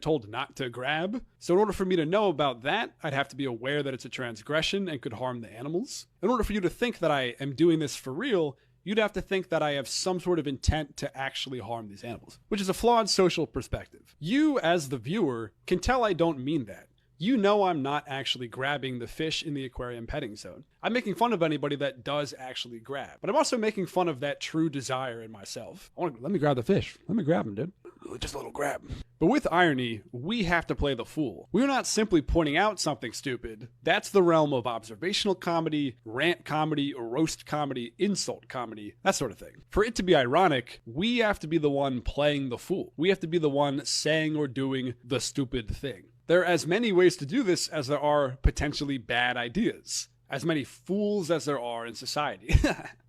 told not to grab. So in order for me to know about that, I'd have to be aware that it's a transgression and could harm the animals. In order for you to think that I am doing this for real, you'd have to think that I have some sort of intent to actually harm these animals, which is a flawed social perspective. You, as the viewer, can tell I don't mean that. You know I'm not actually grabbing the fish in the aquarium petting zone. I'm making fun of anybody that does actually grab. But I'm also making fun of that true desire in myself. Let me grab the fish. Let me grab him, dude. Just a little grab. But with irony, we have to play the fool. We're not simply pointing out something stupid. That's the realm of observational comedy, rant comedy, roast comedy, insult comedy, that sort of thing. For it to be ironic, we have to be the one playing the fool. We have to be the one saying or doing the stupid thing. There are as many ways to do this as there are potentially bad ideas. As many fools as there are in society.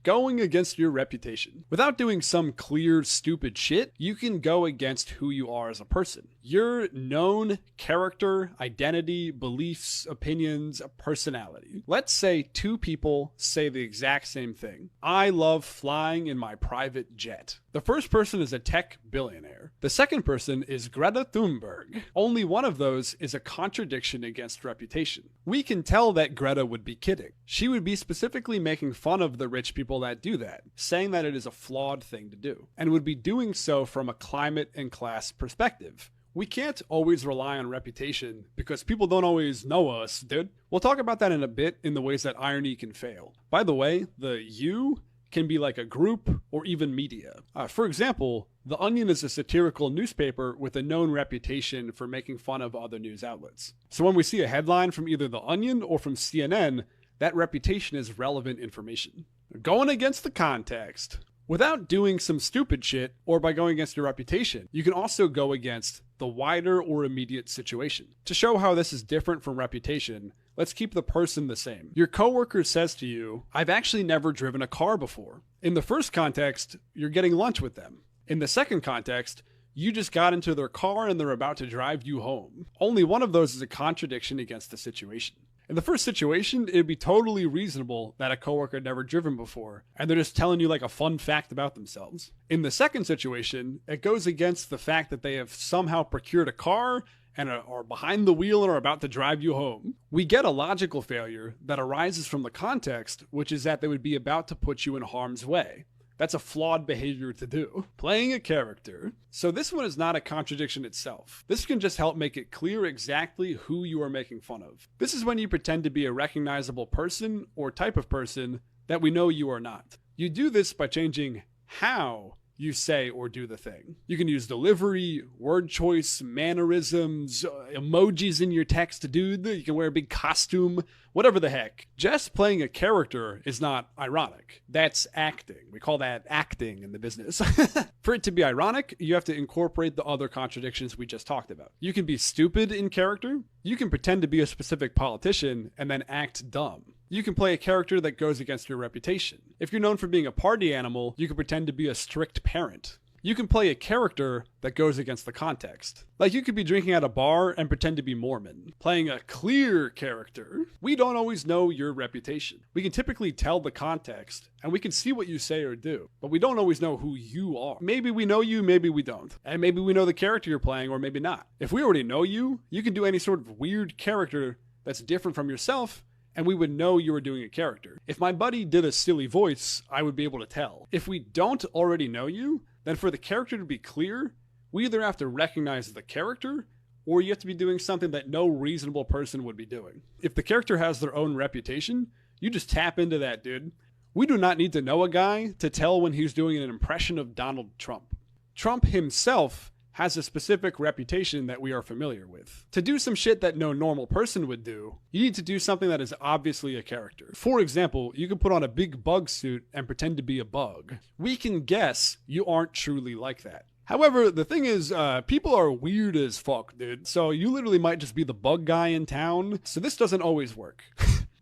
Going against your reputation. Without doing some clear, stupid shit, you can go against who you are as a person. Your known character, identity, beliefs, opinions, personality. Let's say two people say the exact same thing. I love flying in my private jet. The first person is a tech billionaire. The second person is Greta Thunberg. Only one of those is a contradiction against reputation. We can tell that Greta would be kidding. She would be specifically making fun of the rich people that do that, saying that it is a flawed thing to do, and would be doing so from a climate and class perspective. We can't always rely on reputation because people don't always know us, dude. We'll talk about that in a bit in the ways that irony can fail. By the way, the you can be like a group or even media. For example, The Onion is a satirical newspaper with a known reputation for making fun of other news outlets. So when we see a headline from either The Onion or from CNN, that reputation is relevant information. Going against the context. Without doing some stupid shit or by going against your reputation, you can also go against the wider or immediate situation. To show how this is different from reputation, let's keep the person the same. Your coworker says to you, I've actually never driven a car before. In the first context, you're getting lunch with them. In the second context, you just got into their car and they're about to drive you home. Only one of those is a contradiction against the situation. In the first situation, it'd be totally reasonable that a coworker had never driven before, and they're just telling you like a fun fact about themselves. In the second situation, it goes against the fact that they have somehow procured a car and are behind the wheel and are about to drive you home. We get a logical failure that arises from the context, which is that they would be about to put you in harm's way. That's a flawed behavior to do. Playing a character. So this one is not a contradiction itself. This can just help make it clear exactly who you are making fun of. This is when you pretend to be a recognizable person or type of person that we know you are not. You do this by changing how you say or do the thing. You can use delivery, word choice, mannerisms, emojis in your text, dude. You can wear a big costume, whatever the heck. Just playing a character is not ironic. That's acting. We call that acting in the business. For it to be ironic, you have to incorporate the other contradictions we just talked about. You can be stupid in character. You can pretend to be a specific politician and then act dumb. You can play a character that goes against your reputation. If you're known for being a party animal, you can pretend to be a strict parent. You can play a character that goes against the context. Like you could be drinking at a bar and pretend to be Mormon, playing a clear character. We don't always know your reputation. We can typically tell the context, and we can see what you say or do, but we don't always know who you are. Maybe we know you, maybe we don't. And maybe we know the character you're playing, or maybe not. If we already know you, you can do any sort of weird character that's different from yourself, and we would know you were doing a character. If my buddy did a silly voice, I would be able to tell. If we don't already know you, then for the character to be clear, we either have to recognize the character, or you have to be doing something that no reasonable person would be doing. If the character has their own reputation, you just tap into that, dude. We do not need to know a guy to tell when he's doing an impression of Donald Trump. Trump himself has a specific reputation that we are familiar with. To do some shit that no normal person would do, you need to do something that is obviously a character. For example, you can put on a big bug suit and pretend to be a bug. We can guess you aren't truly like that. However, the thing is, people are weird as fuck, dude. So you literally might just be the bug guy in town. So this doesn't always work.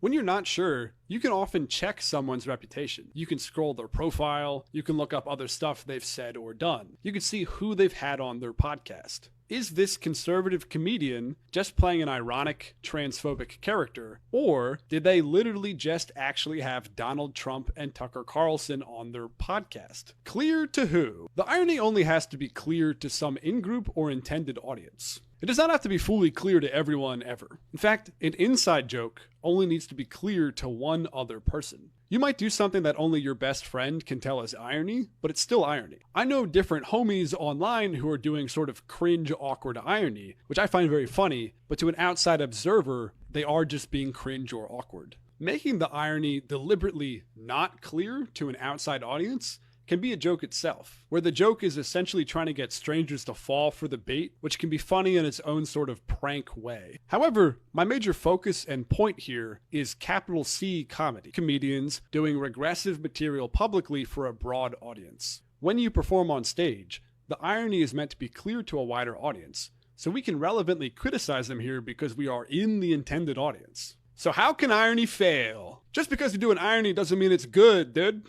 When you're not sure, you can often check someone's reputation. You can scroll their profile. You can look up other stuff they've said or done. You can see who they've had on their podcast. Is this conservative comedian just playing an ironic, transphobic character? Or did they literally just actually have Donald Trump and Tucker Carlson on their podcast? Clear to who? The irony only has to be clear to some in-group or intended audience. It does not have to be fully clear to everyone ever. In fact, an inside joke only needs to be clear to one other person. You might do something that only your best friend can tell as irony, but it's still irony. I know different homies online who are doing sort of cringe, awkward irony, which I find very funny, but to an outside observer, they are just being cringe or awkward. Making the irony deliberately not clear to an outside audience can be a joke itself, where the joke is essentially trying to get strangers to fall for the bait, which can be funny in its own sort of prank way. However, my major focus and point here is capital C comedy. Comedians doing regressive material publicly for a broad audience. When you perform on stage, the irony is meant to be clear to a wider audience, so we can relevantly criticize them here because we are in the intended audience. So how can irony fail? Just because you do an irony doesn't mean it's good, dude.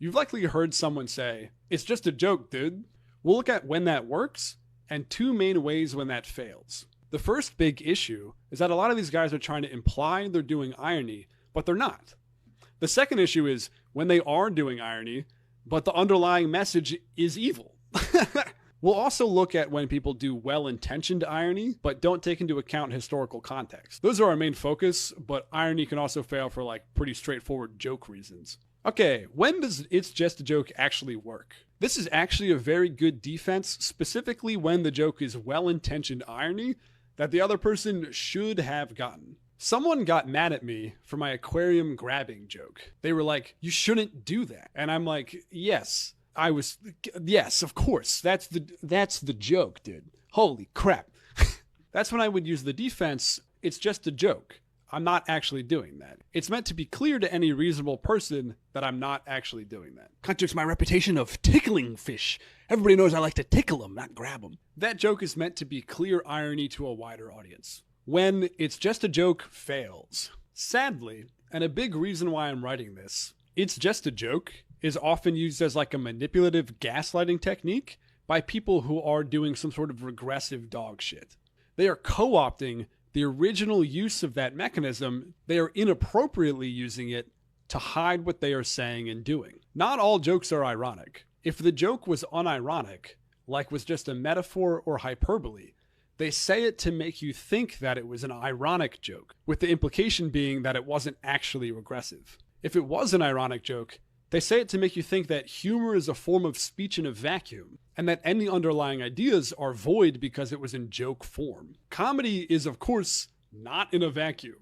You've likely heard someone say, "It's just a joke, dude." We'll look at when that works and two main ways when that fails. The first big issue is that a lot of these guys are trying to imply they're doing irony, but they're not. The second issue is when they are doing irony, but the underlying message is evil. We'll also look at when people do well-intentioned irony, but don't take into account historical context. Those are our main focus, but irony can also fail for pretty straightforward joke reasons. Okay, when does "it's just a joke" actually work? This is actually a very good defense, specifically when the joke is well-intentioned irony that the other person should have gotten. Someone got mad at me for my aquarium grabbing joke. They were like, "You shouldn't do that." And I'm like, yes, of course. That's the joke, dude. Holy crap. That's when I would use the defense, "It's just a joke. I'm not actually doing that." It's meant to be clear to any reasonable person that I'm not actually doing that. Contradicts my reputation of tickling fish. Everybody knows I like to tickle them, not grab them. That joke is meant to be clear irony to a wider audience. When "it's just a joke" fails. Sadly, and a big reason why I'm writing this, "it's just a joke" is often used as a manipulative gaslighting technique by people who are doing some sort of regressive dog shit. They are co-opting the original use of that mechanism. They are inappropriately using it to hide what they are saying and doing. Not all jokes are ironic. If the joke was unironic, was just a metaphor or hyperbole, they say it to make you think that it was an ironic joke, with the implication being that it wasn't actually regressive. If it was an ironic joke, they say it to make you think that humor is a form of speech in a vacuum, and that any underlying ideas are void because it was in joke form. Comedy is, of course, not in a vacuum.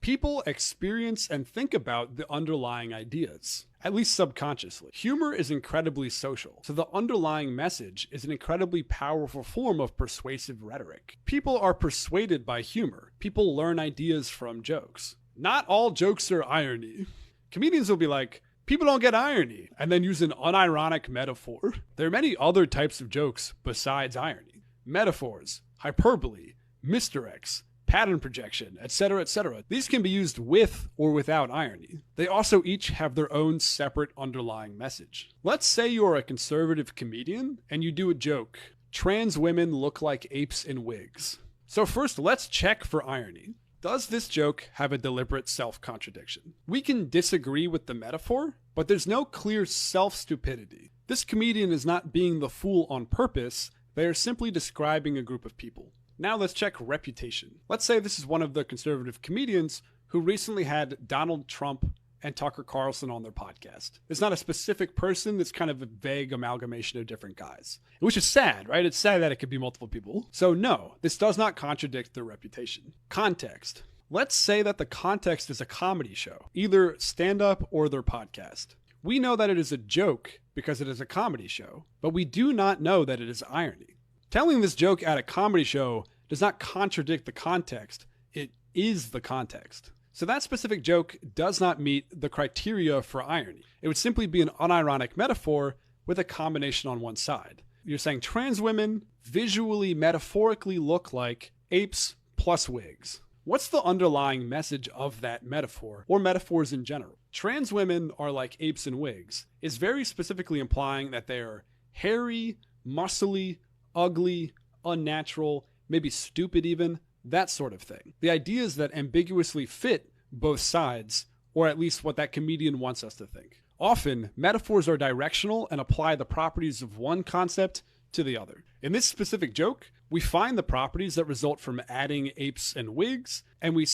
People experience and think about the underlying ideas, at least subconsciously. Humor is incredibly social, so the underlying message is an incredibly powerful form of persuasive rhetoric. People are persuaded by humor. People learn ideas from jokes. Not all jokes are irony. Comedians will be like, "People don't get irony," and then use an unironic metaphor. There are many other types of jokes besides irony. Metaphors, hyperbole, misdirects, pattern projection, etc., etc. These can be used with or without irony. They also each have their own separate underlying message. Let's say you're a conservative comedian and you do a joke, "Trans women look like apes in wigs." So first, let's check for irony. Does this joke have a deliberate self-contradiction? We can disagree with the metaphor, but there's no clear self-stupidity. This comedian is not being the fool on purpose, they are simply describing a group of people. Now let's check reputation. Let's say this is one of the conservative comedians who recently had Donald Trump and Tucker Carlson on their podcast. It's not a specific person, it's kind of a vague amalgamation of different guys. Which is sad, right? It's sad that it could be multiple people. So no, this does not contradict their reputation. Context. Let's say that the context is a comedy show, either stand-up or their podcast. We know that it is a joke because it is a comedy show, but we do not know that it is irony. Telling this joke at a comedy show does not contradict the context, it is the context. So that specific joke does not meet the criteria for irony. It would simply be an unironic metaphor with a combination on one side. You're saying trans women visually, metaphorically look like apes plus wigs. What's the underlying message of that metaphor, or metaphors in general? Trans women are like apes in wigs is very specifically implying that they are hairy, muscly, ugly, unnatural, maybe stupid even, that sort of thing. The ideas that ambiguously fit both sides, or at least what that comedian wants us to think. Often, metaphors are directional and apply the properties of one concept to the other. In this specific joke, we find the properties that result from adding apes and wigs, and we